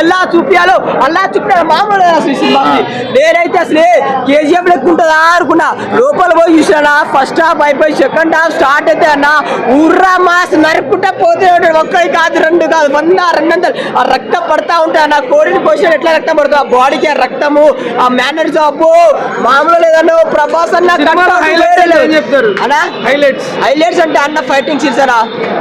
ఎలా చూపించాలో అలా చూపించాలి. మామూలు అసలు సినిమాకి నేనైతే అసలు కేజీఎఫ్ లెక్క ఉంటుందా అనుకున్నా. లోపల పోయి చూసినా ఫస్ట్ హాఫ్ అయిపోయి సెకండ్ హాఫ్ స్టార్ట్ అయితే అన్న ఉర్రా మాస్ నరుక్కుంటా పోతే ఉంటాడు. ఒక్కడి కాదు రెండు కాదు 100-200 ఆ రక్తం పడతా ఉంటా. నా కోడిని పోసిన ఎట్లా రక్తం పడుతుంది ఆ బాడీకి, ఆ రక్తము ఆ మేనర్స్ అబ్బో మామూలు లేదన్న. ప్రభాస్ అన్న హైలైట్స్ అంటే అన్న ఫైటింగ్ సీన్స్ అన్న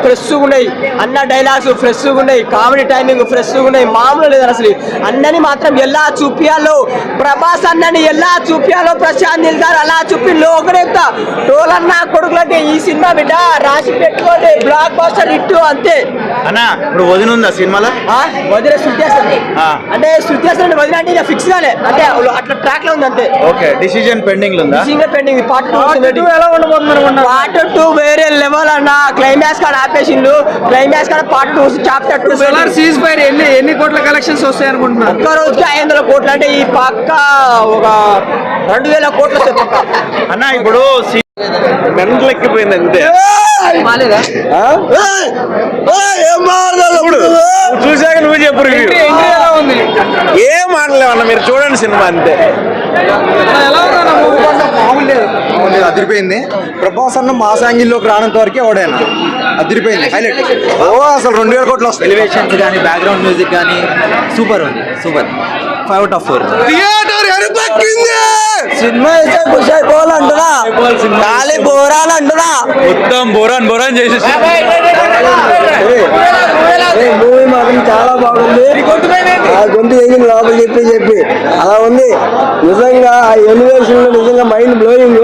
ఫ్రెష్ ఉన్నాయి, అన్న డైలాగ్స్ ఫ్రెష్ ఉన్నాయి, కామెడీ టైమింగ్ ఫ్రెష్ ఉన్నాయి. మామూలు లేదన్న అసలు అన్నని మాత్రం ఎలా చూపియాలో, ప్రభాస్ అన్నని ఎలా చూపియాలో ప్రశాంత్ నీల్ గారు అలా చూపి లోకరేత టోలన్న కొడుకులంటే ఈ సినిమా బిడ్డ రాసి పెట్టుకోండి బ్లాక్ బాస్టర్ హిట్ అంతే అన్న. ఇప్పుడు వదిన ఉందా సినిమాలో? వదిలే శృతి హాసన్ అంటే శృతి హాసన్ వదిన అంటే ఇక ఫిక్స్ గానే అంటే అట్లా ట్రాక్ లో ఉంది అంతే. ఓకే, డిసిజన్ పెండింగ్ లో ఉందా? Decision pending. పార్ట్ 2 వేరే లెవెల్ అన్న. క్లైమాక్స్ కాడ ఆపేసిండు. క్లైమాక్స్ కాడ పార్ట్ 2 చాప్టర్ 2 ఎన్ని కోట్ల కలెక్షన్స్ వస్తాయి అనుకుంటున్నారు? ఒక్క రోజుకి 500 కోట్లు అంటే ఈ పక్క ఒక 2000 కోట్లు వస్తాయి పక్క అన్న. ఇప్పుడు మెంటల్ ఎక్కిపోయింది అంతే. చూసాక నువ్వు చెప్పు. ఏం మాటలేవు అన్న, మీరు చూడండి సినిమా అంతే. అదిరిపోయింది. ప్రభాస్ అన్న మాస్ యాంగిల్లోకి రానంత వరకే ఓడైనా అదిరిపోయింది. హైలైట్ అసలు 2000 కోట్లు వస్తాయి. ఎలివేషన్స్ కానీ బ్యాక్గ్రౌండ్ మ్యూజిక్ కానీ సూపర్ ఉంది. సూపర్ 5/4. థియేటర్ ఎరుపెక్కింది. సినిమా అయితే ఖుషి అయిపోవాలంటున్నా, ఖాళీ బోరాలంటున్నా. మొత్తం బోరాన్ చేసేసి మూవీ మాత్రం చాలా బాగుంది. ఆ గొంతు ఎగిన లోపల చెప్పి అలా ఉంది నిజంగా. ఆ ఎలివేషన్ నిజంగా మైండ్ బ్లోయింగ్.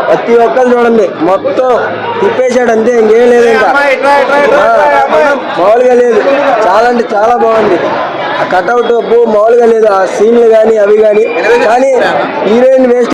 ప్రతి ఒక్కరు చూడండి మొత్తం తిప్పేశాడు అంతే, ఇంకేం లేదు. ఇంకా మామూలుగా లేదు, చాలా అంటే చాలా బాగుంది. ఆ కట్అవుట్ మామూలుగా లేదు. ఆ సీన్లు కానీ అవి కానీ హీరోయిన్ వేస్ట్.